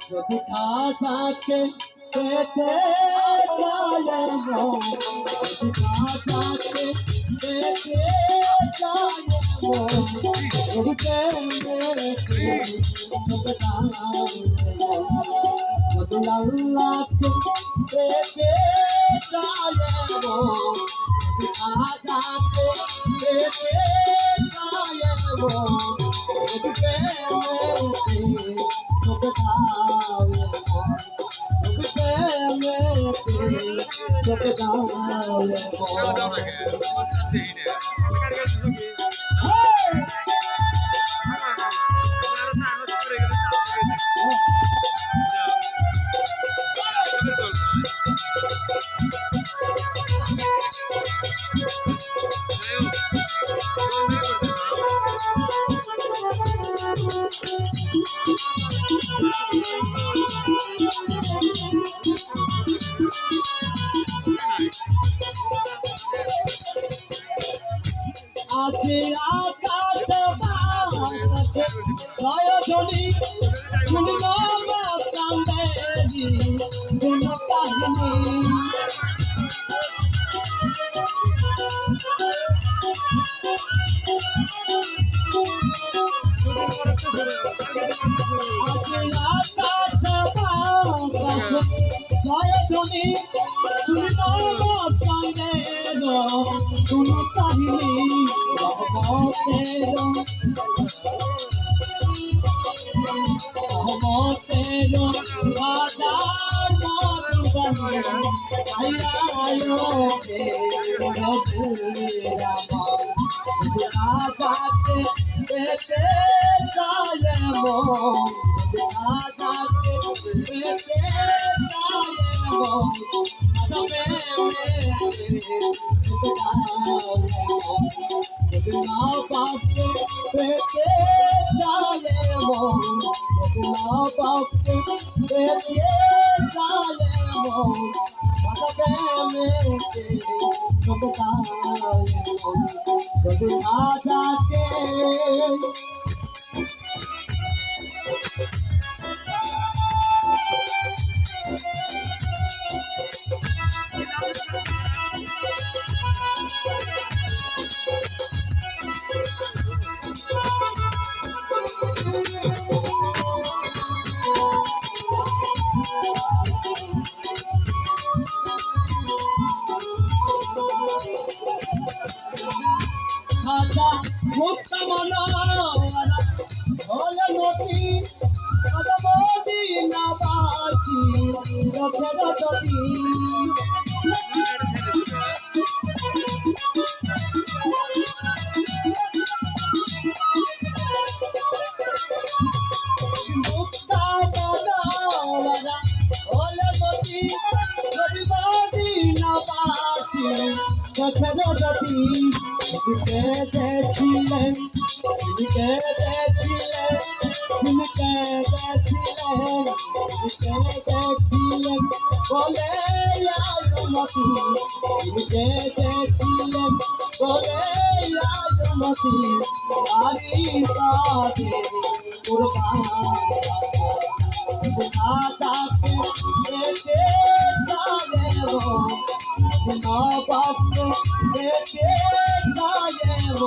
যদি খাজাকে পেতে যায় যদি খাজাকে পেতে যায় যদি আল্লাহকে পেতে যায় যদি খাজাকে পেতে যায় আজে আকাশ বাতাসে জয়ধ্বনি শুনল কান্দেরি কোন কাহিনী আজে আকাশ বাতাসে জয়ধ্বনি শুনল কান্দের কোন কাহিনী মতেরো বাজার রাজাকে পেতে যায় রাজাকে পেতে বাপকে পেতে যায় বাপকে পেতে যায় যদি রাজাকে মুক্তা মনোরা হলে নদী পদমদি না বাঁচি রথের যদি মুক্তা মনোরা হলে নদী পদমদি না বাঁচি রথের যদি দেখছিলেন বলে আয়ুমতি দেখছিলেন বলে আয়ুমতি আরি কাছে কুরবান আতাকে দেখে যাবেব না বাপকে দেখে যাবেব